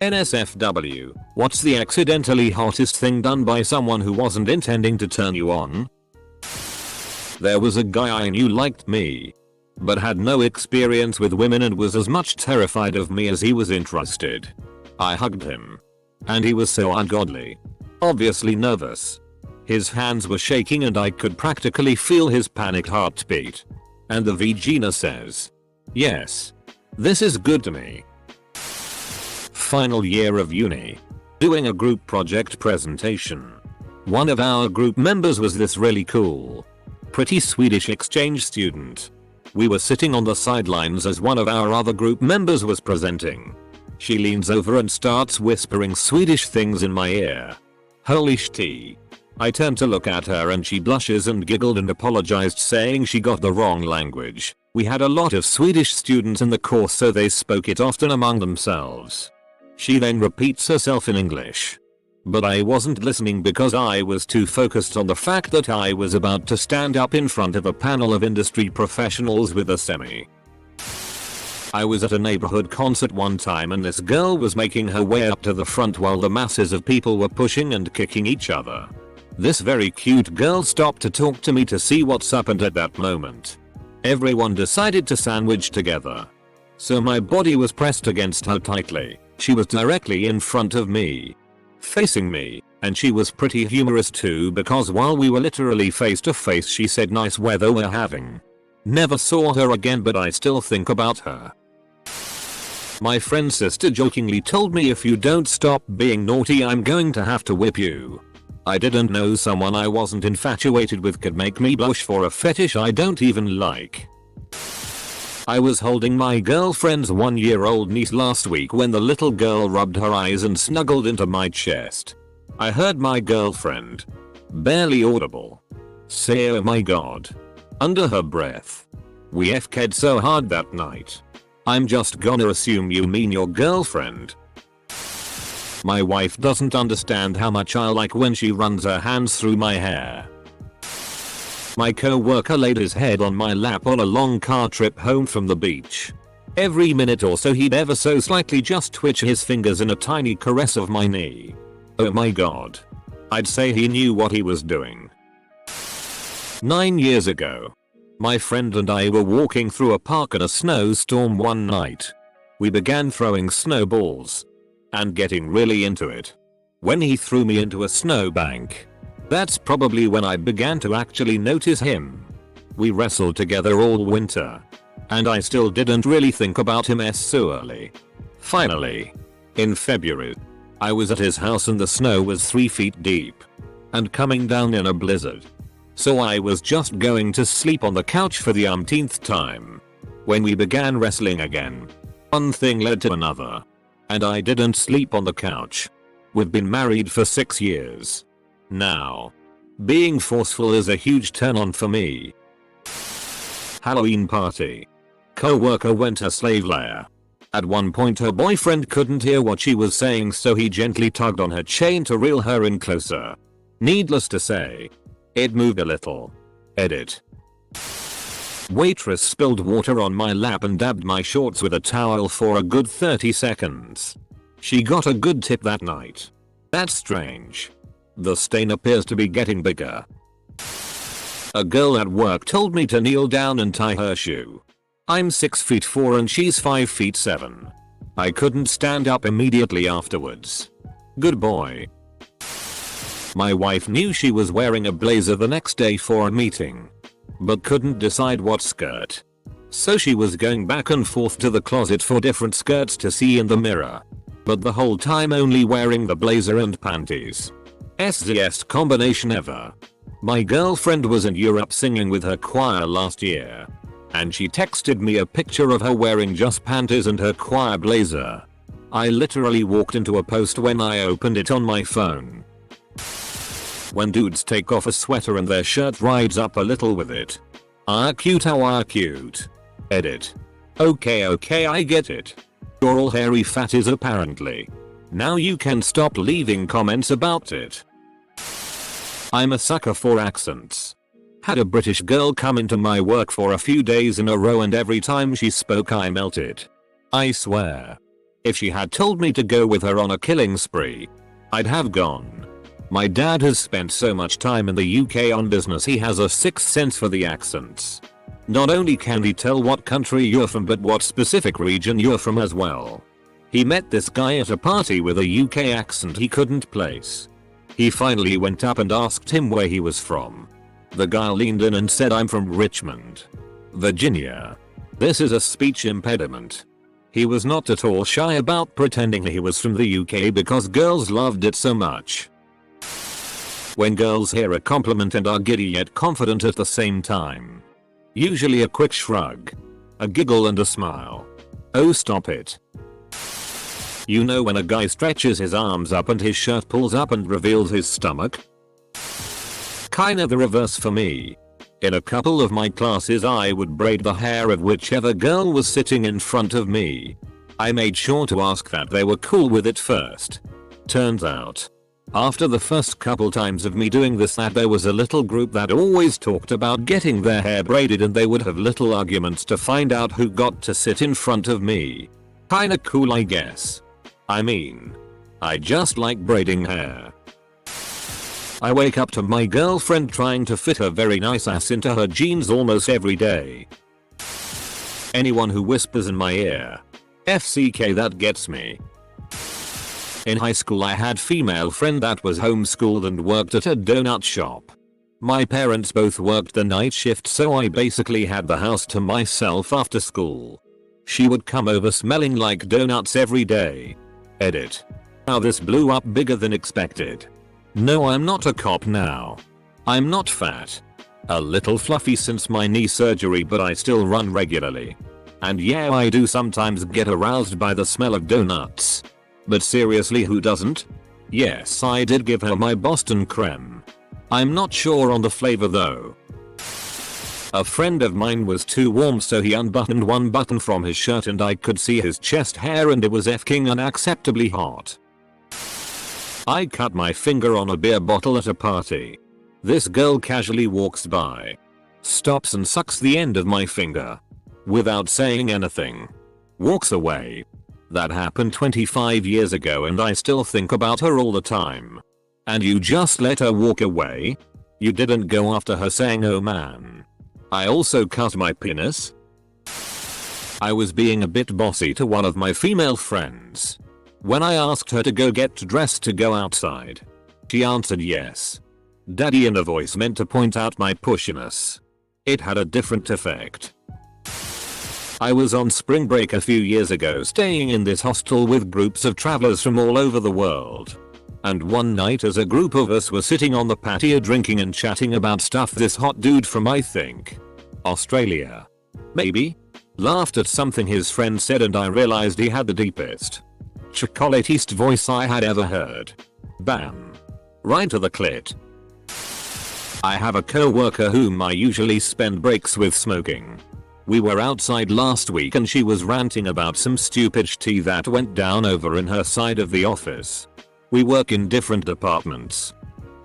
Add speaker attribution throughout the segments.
Speaker 1: NSFW, what's the accidentally hottest thing done by someone who wasn't intending to turn you on? There was a guy I knew liked me, but had no experience with women and was as much terrified of me as he was interested. I hugged him, and he was so ungodly. Obviously nervous. His hands were shaking and I could practically feel his panicked heartbeat. And the Vagina says, yes, this is good to me. Final year of uni. Doing a group project presentation. One of our group members was this really cool, pretty Swedish exchange student. We were sitting on the sidelines as one of our other group members was presenting. She leans over and starts whispering Swedish things in my ear. Holy shit. I turned to look at her and she blushes and giggled and apologized, saying she got the wrong language. We had a lot of Swedish students in the course, so they spoke it often among themselves. She then repeats herself in English. But I wasn't listening because I was too focused on the fact that I was about to stand up in front of a panel of industry professionals with a semi. I was at a neighborhood concert one time and this girl was making her way up to the front while the masses of people were pushing and kicking each other. This very cute girl stopped to talk to me to see what's up, and at that moment, everyone decided to sandwich together. So my body was pressed against her tightly. She was directly in front of me, facing me, and she was pretty humorous too because while we were literally face to face she said nice weather we're having. Never saw her again, but I still think about her. My friend's sister jokingly told me, if you don't stop being naughty I'm going to have to whip you. I didn't know someone I wasn't infatuated with could make me blush for a fetish I don't even like. I was holding my girlfriend's 1-year-old niece last week when the little girl rubbed her eyes and snuggled into my chest. I heard my girlfriend, barely audible, say oh my god, under her breath. We FK'd so hard that night. I'm just gonna assume you mean your girlfriend. My wife doesn't understand how much I like when she runs her hands through my hair. My co-worker laid his head on my lap on a long car trip home from the beach. Every minute or so he'd ever so slightly just twitch his fingers in a tiny caress of my knee. Oh my god. I'd say he knew what he was doing. 9 years ago, my friend and I were walking through a park in a snowstorm one night. We began throwing snowballs and getting really into it when he threw me into a snowbank. That's probably when I began to actually notice him. We wrestled together all winter, and I still didn't really think about him so early. Finally, in February, I was at his house and the snow was 3 feet deep and coming down in a blizzard. So I was just going to sleep on the couch for the umpteenth time when we began wrestling again. One thing led to another, and I didn't sleep on the couch. We've been married for 6 years now. Being forceful is a huge turn on for me. Halloween party. Co-worker went a slave lair. At one point her boyfriend couldn't hear what she was saying, so he gently tugged on her chain to reel her in closer. Needless to say, it moved a little. Edit. Waitress spilled water on my lap and dabbed my shorts with a towel for a good 30 seconds. She got a good tip that night. That's strange. The stain appears to be getting bigger. A girl at work told me to kneel down and tie her shoe. I'm 6'4" and she's 5'7". I couldn't stand up immediately afterwards. Good boy. My wife knew she was wearing a blazer the next day for a meeting, but couldn't decide what skirt. So she was going back and forth to the closet for different skirts to see in the mirror, but the whole time only wearing the blazer and panties. SZS combination ever. My girlfriend was in Europe singing with her choir last year, and she texted me a picture of her wearing just panties and her choir blazer. I literally walked into a post when I opened it on my phone. When dudes take off a sweater and their shirt rides up a little with it. Ah cute, how ah cute. Edit. Okay I get it. You're all hairy fatties apparently. Now you can stop leaving comments about it. I'm a sucker for accents. Had a British girl come into my work for a few days in a row and every time she spoke I melted. I swear. If she had told me to go with her on a killing spree, I'd have gone. My dad has spent so much time in the UK on business, he has a sixth sense for the accents. Not only can he tell what country you're from but what specific region you're from as well. He met this guy at a party with a UK accent he couldn't place. He finally went up and asked him where he was from. The guy leaned in and said, "I'm from Richmond, Virginia." This is a speech impediment. He was not at all shy about pretending he was from the UK because girls loved it so much. When girls hear a compliment and are giddy yet confident at the same time. Usually a quick shrug, a giggle and a smile. Oh, stop it. You know when a guy stretches his arms up and his shirt pulls up and reveals his stomach? Kinda the reverse for me. In a couple of my classes I would braid the hair of whichever girl was sitting in front of me. I made sure to ask that they were cool with it first. Turns out, after the first couple times of me doing this, that there was a little group that always talked about getting their hair braided, and they would have little arguments to find out who got to sit in front of me. Kinda cool, I guess. I mean, I just like braiding hair. I wake up to my girlfriend trying to fit her very nice ass into her jeans almost every day. Anyone who whispers in my ear, FCK, that gets me. In high school I had female friend that was homeschooled and worked at a donut shop. My parents both worked the night shift, so I basically had the house to myself after school. She would come over smelling like donuts every day. Edit. How this blew up bigger than expected. No, I'm not a cop now. I'm not fat. A little fluffy since my knee surgery, but I still run regularly. And yeah, I do sometimes get aroused by the smell of donuts. But seriously, who doesn't? Yes, I did give her my Boston creme. I'm not sure on the flavor though. A friend of mine was too warm, so he unbuttoned one button from his shirt and I could see his chest hair, and it was effing unacceptably hot. I cut my finger on a beer bottle at a party. This girl casually walks by, stops and sucks the end of my finger. Without saying anything, walks away. That happened 25 years ago and I still think about her all the time. And you just let her walk away? You didn't go after her saying, "Oh man, I also cut my penis"? I was being a bit bossy to one of my female friends. When I asked her to go get dressed to go outside, she answered yes. Daddy in a voice meant to point out my pushiness. It had a different effect. I was on spring break a few years ago, staying in this hostel with groups of travelers from all over the world. And one night, as a group of us were sitting on the patio drinking and chatting about stuff, this hot dude from, I think, Australia, maybe, laughed at something his friend said, and I realized he had the deepest chocolatist voice I had ever heard. Bam. Right to the clit. I have a co-worker whom I usually spend breaks with smoking. We were outside last week and she was ranting about some stupid tea that went down over in her side of the office. We work in different departments.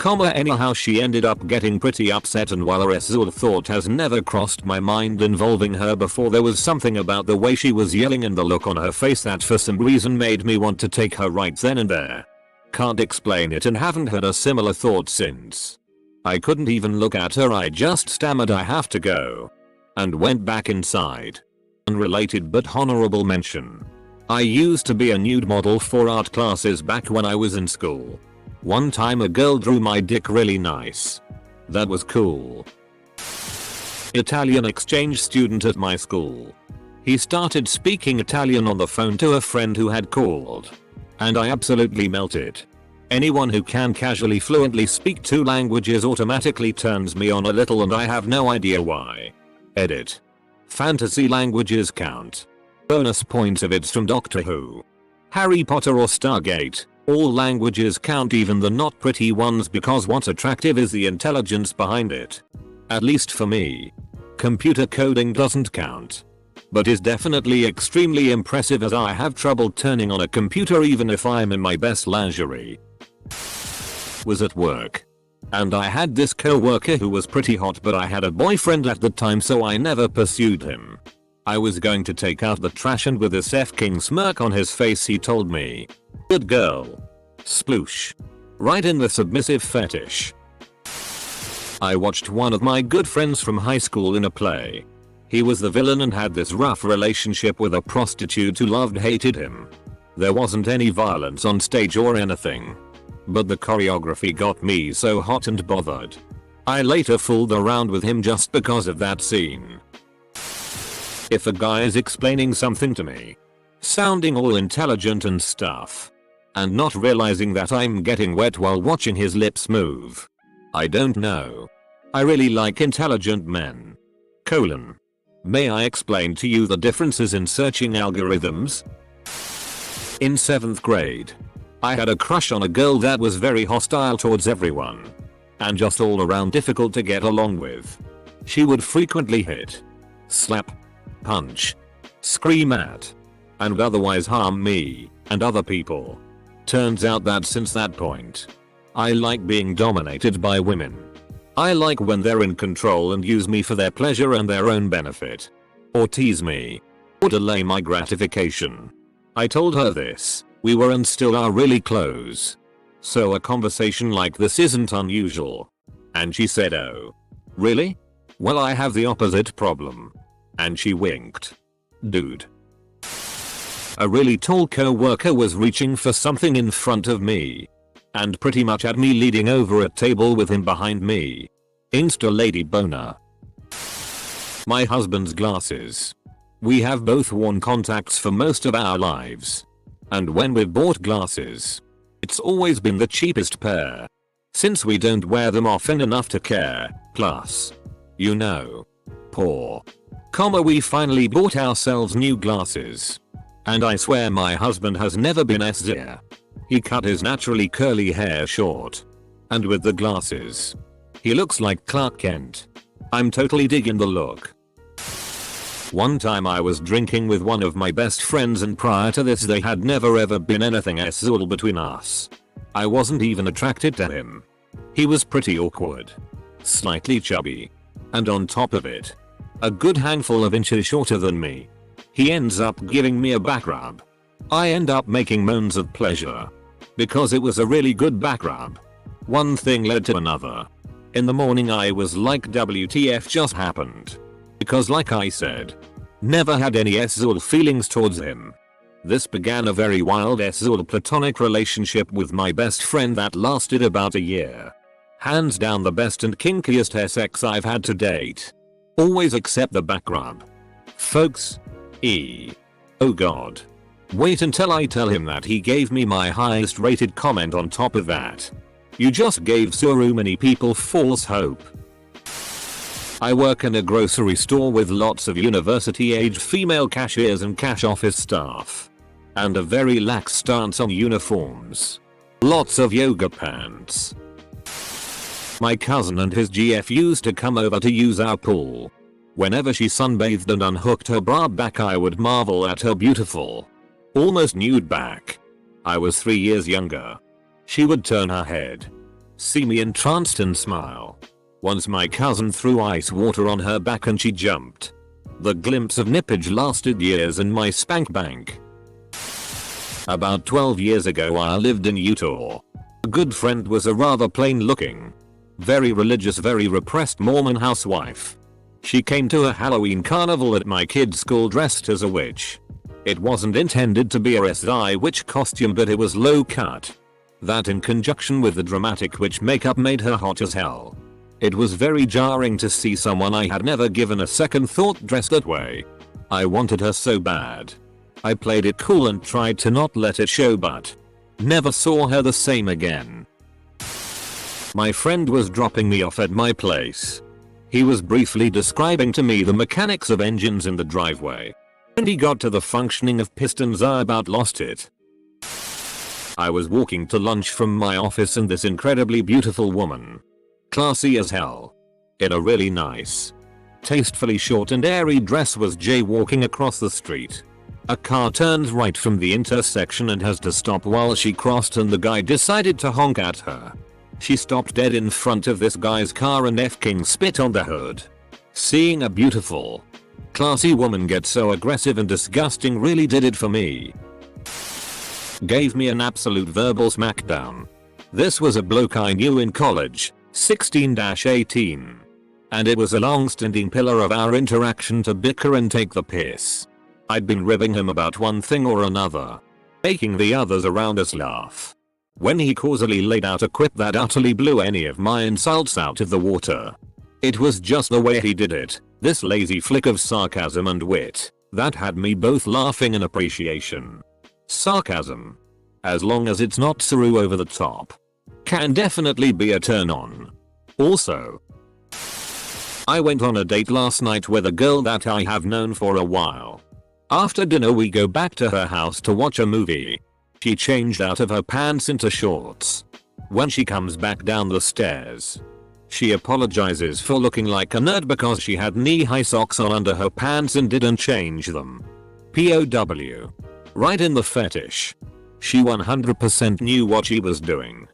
Speaker 1: Anyhow, she ended up getting pretty upset, and while a thought has never crossed my mind involving her before, there was something about the way she was yelling and the look on her face that for some reason made me want to take her right then and there. Can't explain it and haven't had a similar thought since. I couldn't even look at her, I just stammered, "I have to go," and went back inside. Unrelated but honorable mention. I used to be a nude model for art classes back when I was in school. One time a girl drew my dick really nice. That was cool. Italian exchange student at my school. He started speaking Italian on the phone to a friend who had called. And I absolutely melted. Anyone who can casually fluently speak two languages automatically turns me on a little, and I have no idea why. Edit. Fantasy languages count. Bonus points if it's from Doctor Who, Harry Potter or Stargate. All languages count, even the not pretty ones, because what's attractive is the intelligence behind it. At least for me. Computer coding doesn't count, but is definitely extremely impressive, as I have trouble turning on a computer even if I'm in my best lingerie. Was at work, and I had this co-worker who was pretty hot, but I had a boyfriend at the time so I never pursued him. I was going to take out the trash and with this f-king smirk on his face he told me, "Good girl." Sploosh. Right in the submissive fetish. I watched one of my good friends from high school in a play. He was the villain and had this rough relationship with a prostitute who hated him. There wasn't any violence on stage or anything. But the choreography got me so hot and bothered. I later fooled around with him just because of that scene. If a guy is explaining something to me, sounding all intelligent and stuff, and not realizing that I'm getting wet while watching his lips move, I don't know. I really like intelligent men. May I explain to you the differences in searching algorithms? In 7th grade, I had a crush on a girl that was very hostile towards everyone. And just all around difficult to get along with. She would frequently hit, slap, punch, scream at, and otherwise harm me and other people. Turns out that since that point, I like being dominated by women. I like when they're in control and use me for their pleasure and their own benefit. Or tease me. Or delay my gratification. I told her this. We were and still are really close. So a conversation like this isn't unusual. And she said, "Oh. Really? Well, I have the opposite problem." And she winked. Dude. A really tall co-worker was reaching for something in front of me. And pretty much had me leaning over a table with him behind me. Insta lady boner. My husband's glasses. We have both worn contacts for most of our lives. And when we've bought glasses, it's always been the cheapest pair. Since we don't wear them often enough to care, plus, you know, poor. We finally bought ourselves new glasses. And I swear my husband has never been S-tier. He cut his naturally curly hair short. And with the glasses, he looks like Clark Kent. I'm totally digging the look. One time I was drinking with one of my best friends and prior to this there had never ever been anything sexual between us. I wasn't even attracted to him. He was pretty awkward. Slightly chubby. And on top of it, a good handful of inches shorter than me. He ends up giving me a back rub. I end up making moans of pleasure. Because it was a really good back rub. One thing led to another. In the morning I was like, WTF just happened? Because like I said, never had any sexual feelings towards him. This began a very wild sexual platonic relationship with my best friend that lasted about a year. Hands down the best and kinkiest sex I've had to date. Always except the back rub. Folks. Oh god. Wait until I tell him that he gave me my highest rated comment on top of that. You just gave so many people false hope. I work in a grocery store with lots of university-age female cashiers and cash office staff. And a very lax stance on uniforms. Lots of yoga pants. My cousin and his GF used to come over to use our pool. Whenever she sunbathed and unhooked her bra back I would marvel at her beautiful, almost nude back. I was 3 years younger. She would turn her head, see me entranced and smile. Once my cousin threw ice water on her back and she jumped. The glimpse of nippage lasted years in my spank bank. About 12 years ago I lived in Utah. A good friend was a rather plain looking, very religious, very repressed Mormon housewife. She came to a Halloween carnival at my kid's school dressed as a witch. It wasn't intended to be a SI witch costume but it was low cut. That in conjunction with the dramatic witch makeup made her hot as hell. It was very jarring to see someone I had never given a second thought dressed that way. I wanted her so bad. I played it cool and tried to not let it show but never saw her the same again. My friend was dropping me off at my place. He was briefly describing to me the mechanics of engines in the driveway. When he got to the functioning of pistons I about lost it. I was walking to lunch from my office and this incredibly beautiful woman, classy as hell, in a really nice, tastefully short and airy dress was jaywalking across the street. A car turned right from the intersection and has to stop while she crossed and the guy decided to honk at her. She stopped dead in front of this guy's car and f-king spit on the hood. Seeing a beautiful, Classy woman gets so aggressive and disgusting, really did it for me. Gave me an absolute verbal smackdown. This was a bloke I knew in college, 16-18. And it was a long-standing pillar of our interaction to bicker and take the piss. I'd been ribbing him about one thing or another, making the others around us laugh, when he causally laid out a quip that utterly blew any of my insults out of the water. It was just the way he did it, this lazy flick of sarcasm and wit, that had me both laughing and appreciation. Sarcasm, as long as it's not so over the top, can definitely be a turn on. Also, I went on a date last night with a girl that I have known for a while. After dinner we go back to her house to watch a movie. She changed out of her pants into shorts. When she comes back down the stairs, she apologizes for looking like a nerd because she had knee-high socks on under her pants and didn't change them. POW. Right in the fetish. She 100% knew what she was doing.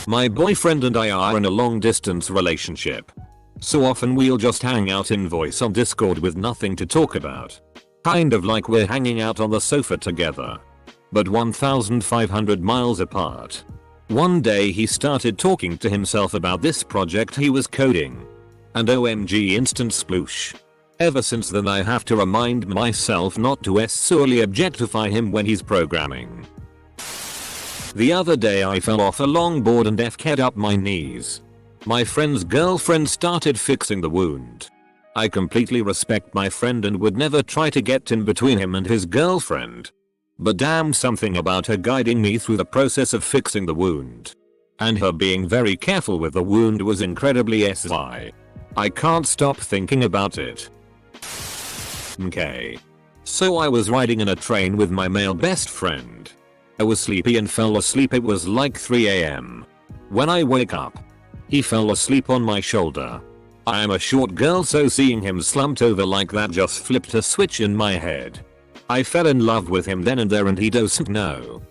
Speaker 1: My boyfriend and I are in a long-distance relationship. So often we'll just hang out in voice on Discord with nothing to talk about. Kind of like we're hanging out on the sofa together, but 1,500 miles apart. One day he started talking to himself about this project he was coding. And OMG instant sploosh. Ever since then I have to remind myself not to solely objectify him when he's programming. The other day I fell off a longboard and FK'd up my knees. My friend's girlfriend started fixing the wound. I completely respect my friend and would never try to get in between him and his girlfriend. But damn, something about her guiding me through the process of fixing the wound, and her being very careful with the wound, was incredibly SI. I can't stop thinking about it. Okay. So I was riding in a train with my male best friend. I was sleepy and fell asleep. It was like 3 AM. When I wake up, he fell asleep on my shoulder. I am a short girl, so seeing him slumped over like that just flipped a switch in my head. I fell in love with him then and there, and he doesn't know.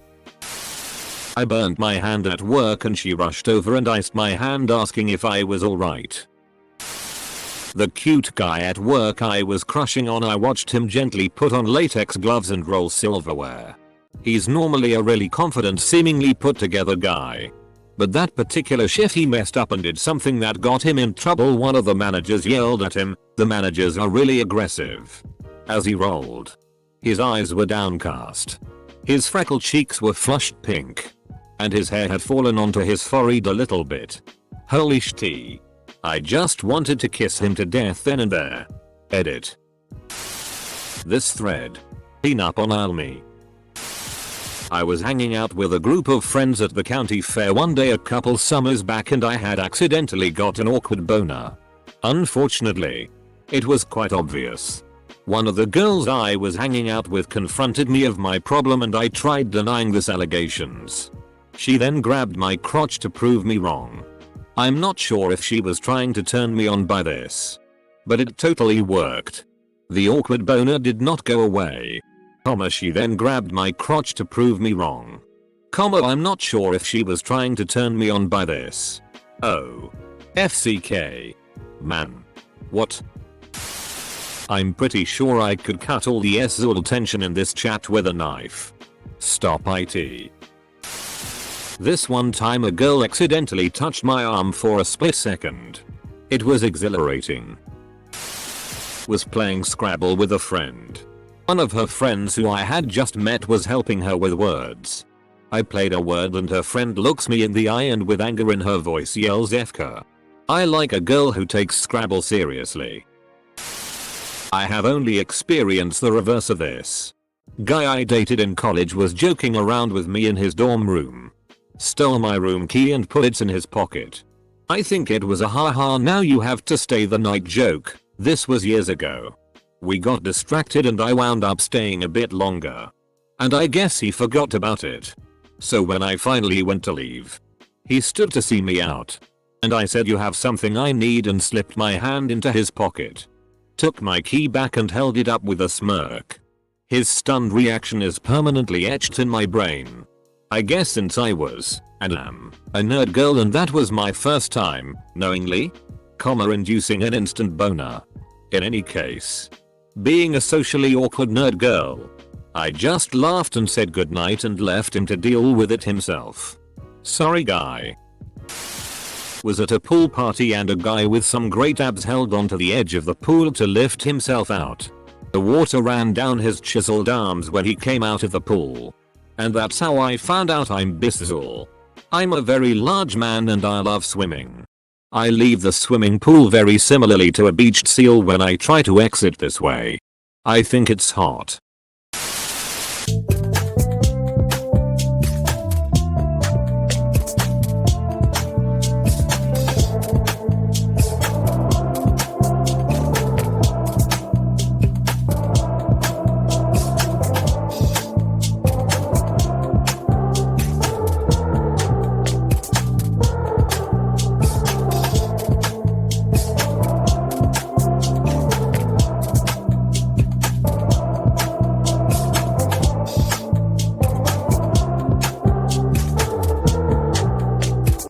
Speaker 1: I burned my hand at work and she rushed over and iced my hand asking if I was alright. The cute guy at work I was crushing on, I watched him gently put on latex gloves and roll silverware. He's normally a really confident, seemingly put together guy. But that particular shift he messed up and did something that got him in trouble. One of the managers yelled at him. The managers are really aggressive. As he rolled, his eyes were downcast. His freckled cheeks were flushed pink. And his hair had fallen onto his forehead a little bit. Holy shit. I just wanted to kiss him to death then and there. Edit. This thread. Clean up on Almy. I was hanging out with a group of friends at the county fair one day a couple summers back, and I had accidentally got an awkward boner. Unfortunately, it was quite obvious. One of the girls I was hanging out with confronted me of my problem and I tried denying this allegations. She then grabbed my crotch to prove me wrong. I'm not sure if she was trying to turn me on by this, but it totally worked. The awkward boner did not go away. She then grabbed my crotch to prove me wrong. I'm not sure if she was trying to turn me on by this. Oh. FCK. Man. What? I'm pretty sure I could cut all the SZOL tension in this chat with a knife. Stop it. This one time a girl accidentally touched my arm for a split second. It was exhilarating. Was playing Scrabble with a friend. One of her friends who I had just met was helping her with words. I played a word and her friend looks me in the eye and with anger in her voice yells "Efka." I like a girl who takes Scrabble seriously. I have only experienced the reverse of this. Guy I dated in college was joking around with me in his dorm room. Stole my room key and put it in his pocket. I think it was a haha now you have to stay the night joke. This was years ago. We got distracted and I wound up staying a bit longer. And I guess he forgot about it. So when I finally went to leave, he stood to see me out. And I said, "You have something I need," and slipped my hand into his pocket. Took my key back and held it up with a smirk. His stunned reaction is permanently etched in my brain. I guess since I was, and am, a nerd girl and that was my first time, knowingly, inducing an instant boner. In any case, being a socially awkward nerd girl, I just laughed and said goodnight and left him to deal with it himself. Sorry guy. Was at a pool party and a guy with some great abs held onto the edge of the pool to lift himself out. The water ran down his chiseled arms when he came out of the pool. And that's how I found out I'm bisexual. I'm a very large man and I love swimming. I leave the swimming pool very similarly to a beached seal when I try to exit this way. I think it's hot.